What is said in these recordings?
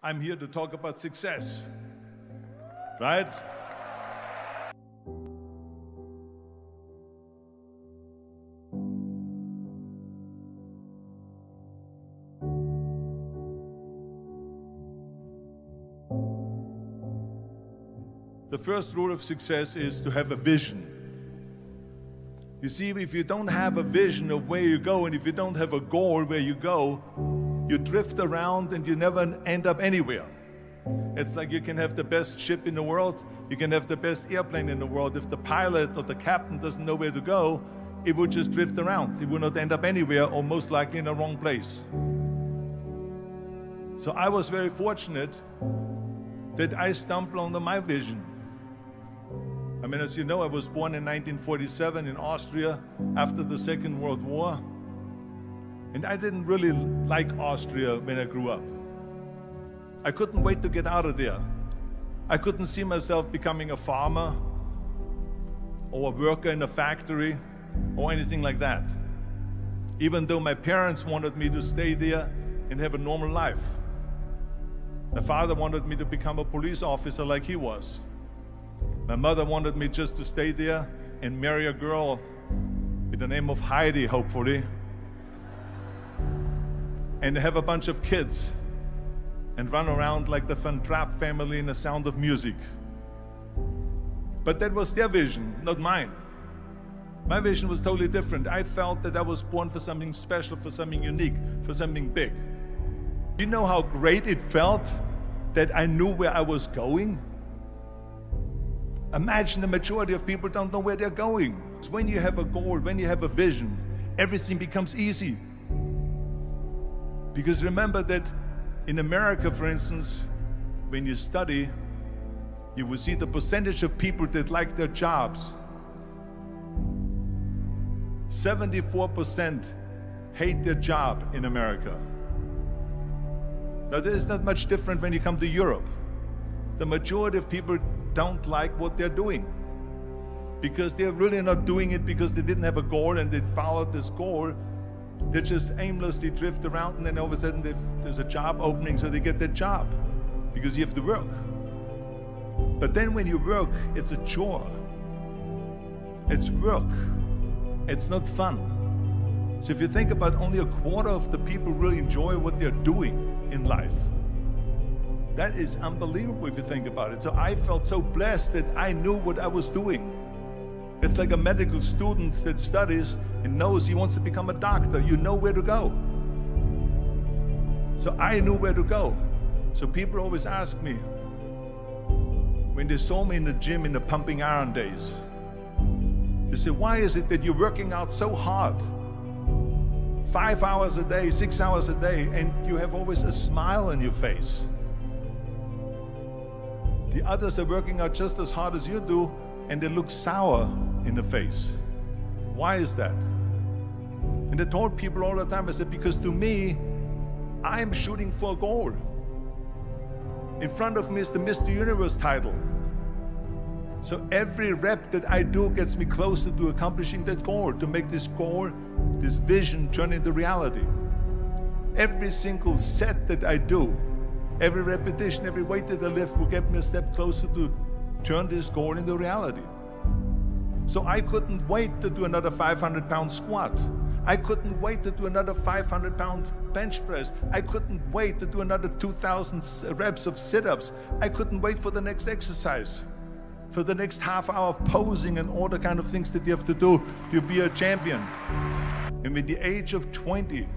I'm here to talk about success, right? The first rule of success is to have a vision. You see, if you don't have a vision of where you go, and if you don't have a goal where you go, you drift around and you never end up anywhere. It's like you can have the best ship in the world, you can have the best airplane in the world. If the pilot or the captain doesn't know where to go, it would just drift around. It would not end up anywhere, or most likely in the wrong place. So I was very fortunate that I stumbled onto my vision. I mean, as you know, I was born in 1947 in Austria after the Second World War. And I didn't really like Austria when I grew up. I couldn't wait to get out of there. I couldn't see myself becoming a farmer or a worker in a factory or anything like that. Even though my parents wanted me to stay there and have a normal life. My father wanted me to become a police officer like he was. My mother wanted me just to stay there and marry a girl with the name of Heidi, hopefully, and have a bunch of kids and run around like the Van Trapp family in The Sound of Music. But that was their vision, not mine. My vision was totally different. I felt that I was born for something special, for something unique, for something big. You know how great it felt that I knew where I was going? Imagine the majority of people don't know where they're going. When you have a goal, when you have a vision, everything becomes easy. Because remember that in America, for instance, when you study, you will see the percentage of people that like their jobs. 74% hate their job in America. Now, there is not much different when you come to Europe. The majority of people don't like what they're doing because they're really not doing it because they didn't have a goal and they followed this goal. They just aimlessly drift around, and then all of a sudden there's a job opening, so they get that job because you have to work. But then when you work, it's a chore. It's work. It's not fun. So if you think about, only a quarter of the people really enjoy what they're doing in life. That is unbelievable if you think about it. So I felt so blessed that I knew what I was doing. It's like a medical student that studies and knows he wants to become a doctor. You know where to go. So I knew where to go. So people always ask me, when they saw me in the gym in the pumping iron days, they say, why is it that you're working out so hard? 5 hours a day, 6 hours a day, and you have always a smile on your face. The others are working out just as hard as you do, and they look sour in the face. Why is that? And I told people all the time, I said, because to me, I'm shooting for a goal. In front of me is the Mr. Universe title. So every rep that I do gets me closer to accomplishing that goal, to make this goal, this vision turn into reality. Every single set that I do, every repetition, every weight that I lift will get me a step closer to turn this goal into reality. So I couldn't wait to do another 500-pound squat. I couldn't wait to do another 500-pound bench press. I couldn't wait to do another 2,000 reps of sit-ups. I couldn't wait for the next exercise, for the next half hour of posing and all the kind of things that you have to do to be a champion. And with the age of 20,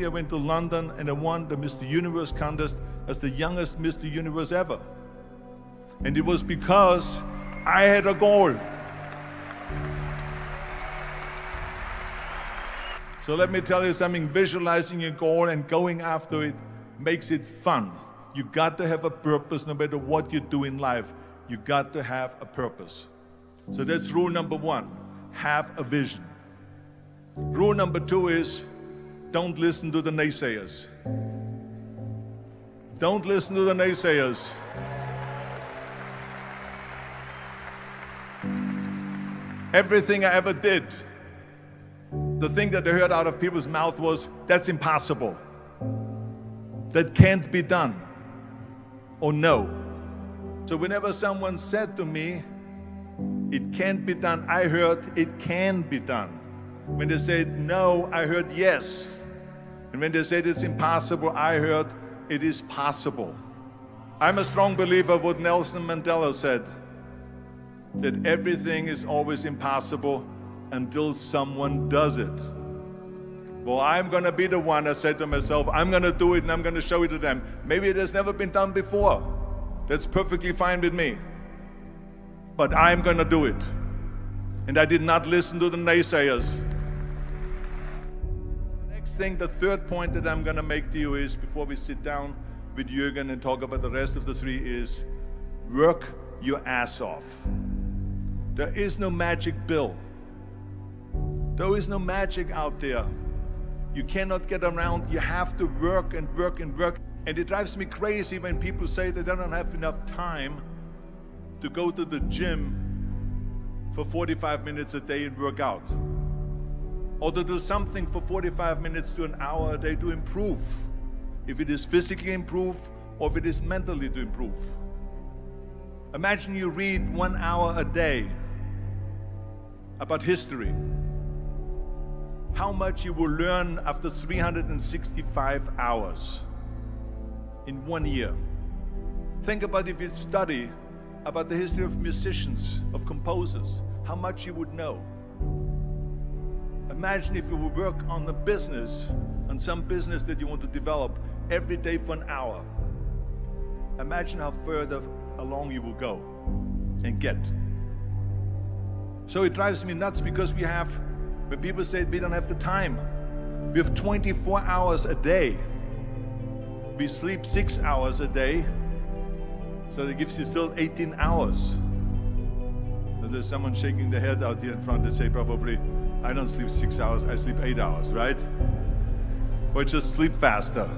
I went to London and I won the Mr. Universe contest as the youngest Mr. Universe ever. And it was because I had a goal. So let me tell you something, visualizing your goal and going after it makes it fun. You got to have a purpose no matter what you do in life. You got to have a purpose. So that's rule number one, have a vision. Rule number two is, don't listen to the naysayers. Don't listen to the naysayers. Everything I ever did, the thing that I heard out of people's mouth was, that's impossible. that can't be done or no. So whenever someone said to me, it can't be done, I heard it can be done. When they said no, I heard yes. And when they said it's impossible, I heard it is possible. I'm a strong believer of what Nelson Mandela said, that everything is always impossible until someone does it. Well, I'm going to be the one, I said to myself, I'm going to do it and I'm going to show it to them. Maybe it has never been done before. That's perfectly fine with me. But I'm going to do it. And I did not listen to the naysayers. The next thing, the third point that I'm going to make to you is, before we sit down with Jürgen and talk about the rest of the three, is work your ass off. There is no magic pill. There is no magic out there. You cannot get around. You have to work and work and work. And it drives me crazy when people say that they don't have enough time to go to the gym for 45 minutes a day and work out, or to do something for 45 minutes to an hour a day to improve, if it is physically improve or if it is mentally to improve. Imagine you read 1 hour a day about history. How much you will learn after 365 hours in 1 year. Think about if you study about the history of musicians, of composers, how much you would know. Imagine if you would work on a business, on some business that you want to develop every day for an hour. Imagine how further along you will go and get. So it drives me nuts because we have, when people say we don't have the time, we have 24 hours a day. We sleep 6 hours a day, so that gives you still 18 hours. And there's someone shaking their head out here in front. They say probably, I don't sleep 6 hours, I sleep 8 hours, right? Or just sleep faster.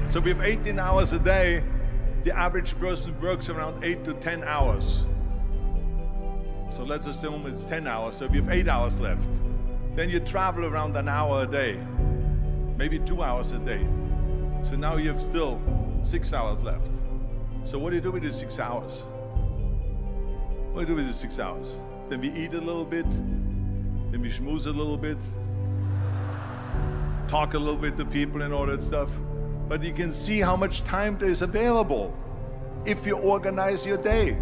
So we have 18 hours a day. The average person works around 8 to 10 hours. So let's assume it's 10 hours, so we have 8 hours left. Then you travel around an hour a day, maybe 2 hours a day. So now you have still 6 hours left. So what do you do with these 6 hours? What do you do with these 6 hours? Then we eat a little bit, then we schmooze a little bit, talk a little bit to people and all that stuff. But you can see how much time there is available if you organize your day.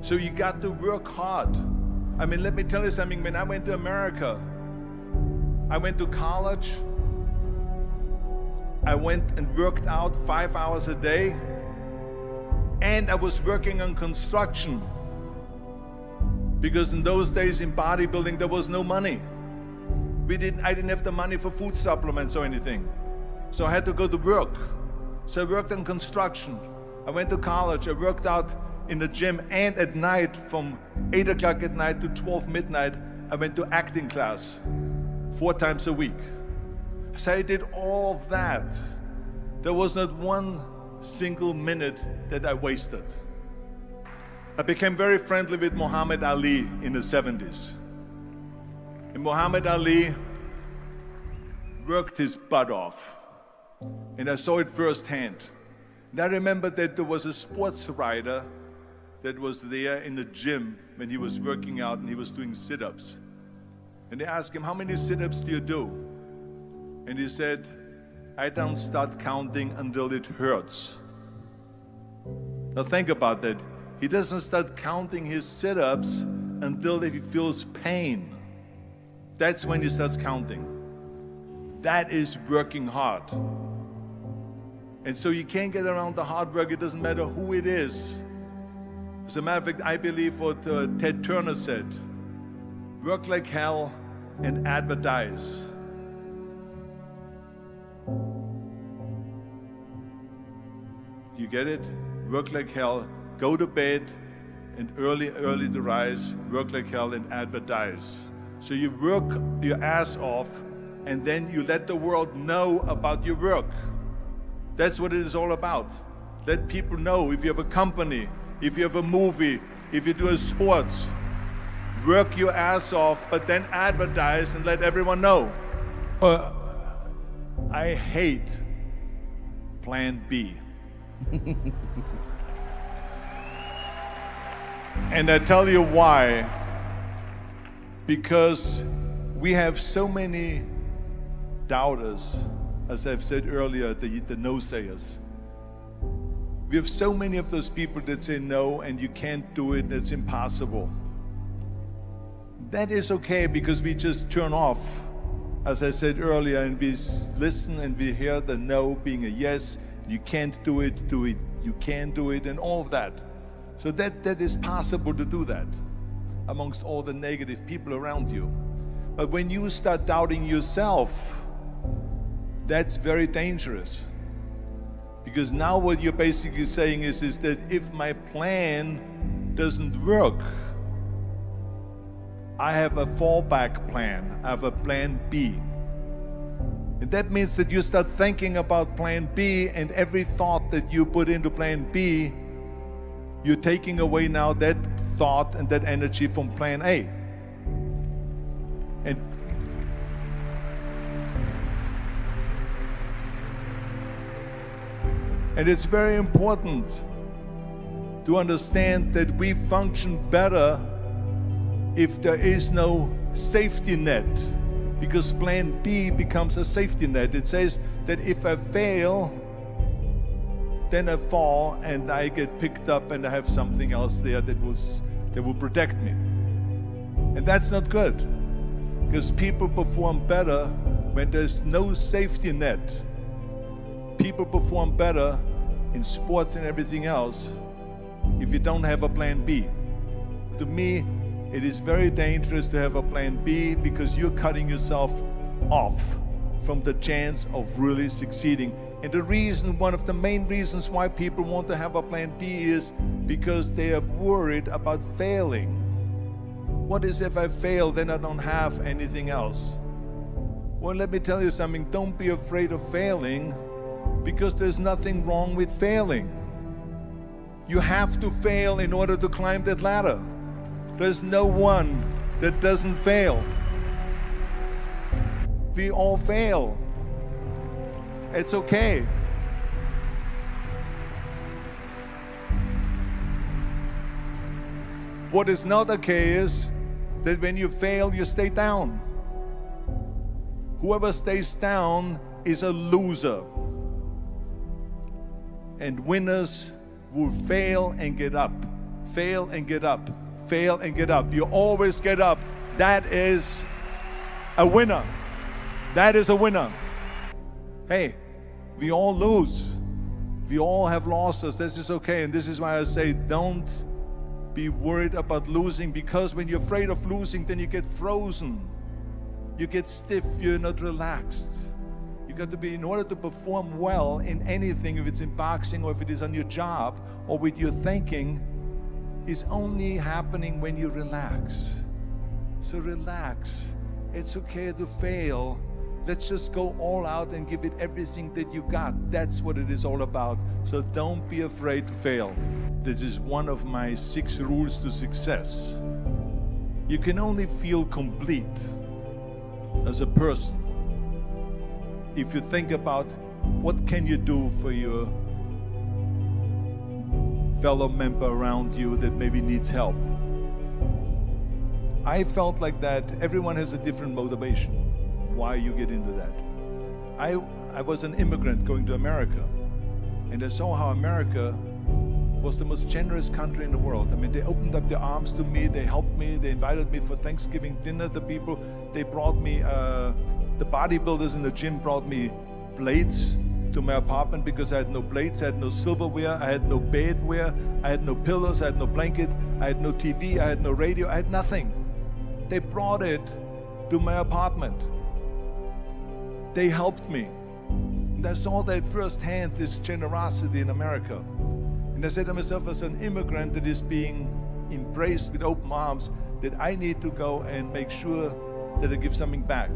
So you got to work hard. I mean, let me tell you something. When I went to America, I went to college. I went and worked out 5 hours a day. And I was working on construction. Because in those days in bodybuilding, there was no money. I didn't have the money for food supplements or anything. So I had to go to work. So I worked on construction. I went to college. I worked out in the gym, and at night, from 8 o'clock at night to 12 midnight, I went to acting class 4 times a week. So I did all of that. There was not one single minute that I wasted. I became very friendly with Muhammad Ali in the 70s. And Muhammad Ali worked his butt off. And I saw it firsthand. And I remember that there was a sports writer that was there in the gym when he was working out and he was doing sit-ups. And they asked him, how many sit-ups do you do? And he said, I don't start counting until it hurts. Now think about that. He doesn't start counting his sit-ups until he feels pain. That's when he starts counting. That is working hard. And so you can't get around the hard work. It doesn't matter who it is. As a matter of fact, I believe what Ted Turner said, work like hell and advertise. You get it? Work like hell, go to bed, and early to rise, work like hell and advertise. So you work your ass off, and then you let the world know about your work. That's what it is all about. Let people know. If you have a company, if you have a movie, if you do a sports, work your ass off, but then advertise and let everyone know. I hate Plan B. And I tell you why. Because we have so many doubters, as I've said earlier, the no-sayers. We have so many of those people that say no, and you can't do it, and it's impossible. That is okay, because we just turn off, as I said earlier, and we listen and we hear the no being a yes. You can't do it, you can do it, and all of that. So that is possible to do that amongst all the negative people around you. But when you start doubting yourself, that's very dangerous. Because now what you're basically saying is that if my plan doesn't work, I have a fallback plan, I have a plan B. And that means that you start thinking about plan B, and every thought that you put into plan B, you're taking away now that thought and that energy from plan A. And it's very important to understand that we function better if there is no safety net, because plan B becomes a safety net. It says that if I fail, then I fall and I get picked up and I have something else there that will protect me. And that's not good, because people perform better when there's no safety net. People perform better in sports and everything else if you don't have a plan B. To me, it is very dangerous to have a plan B, because you're cutting yourself off from the chance of really succeeding. And the reason, one of the main reasons why people want to have a plan B is because they are worried about failing. What is if I fail, then I don't have anything else? Well, let me tell you something. Don't be afraid of failing, because there's nothing wrong with failing. You have to fail in order to climb that ladder. There's no one that doesn't fail. We all fail. It's okay. What is not okay is that when you fail, you stay down. Whoever stays down is a loser. And winners will fail and get up, fail and get up, fail and get up. You always get up. That is a winner. That is a winner. Hey, we all lose. We all have losses. This is okay. And this is why I say don't be worried about losing, because when you're afraid of losing, then you get frozen. You get stiff. You're not relaxed. You got to be, in order to perform well in anything, if it's in boxing or if it is on your job or with your thinking, is only happening when you relax. So relax. It's okay to fail. Let's just go all out and give it everything that you got. That's what it is all about. So don't be afraid to fail. This is one of my 6 rules to success. You can only feel complete as a person if you think about what can you do for your fellow member around you that maybe needs help. I felt like that. Everyone has a different motivation why you get into that. I was an immigrant going to America, and I saw how America was the most generous country in the world. I mean, they opened up their arms to me, they helped me, they invited me for Thanksgiving dinner. The people, they brought me, the bodybuilders in the gym brought me plates to my apartment because I had no plates, I had no silverware, I had no bedware, I had no pillows, I had no blanket, I had no TV, I had no radio, I had nothing. They brought it to my apartment. They helped me. And I saw that firsthand, this generosity in America. And I said to myself, as an immigrant that is being embraced with open arms, that I need to go and make sure that I give something back.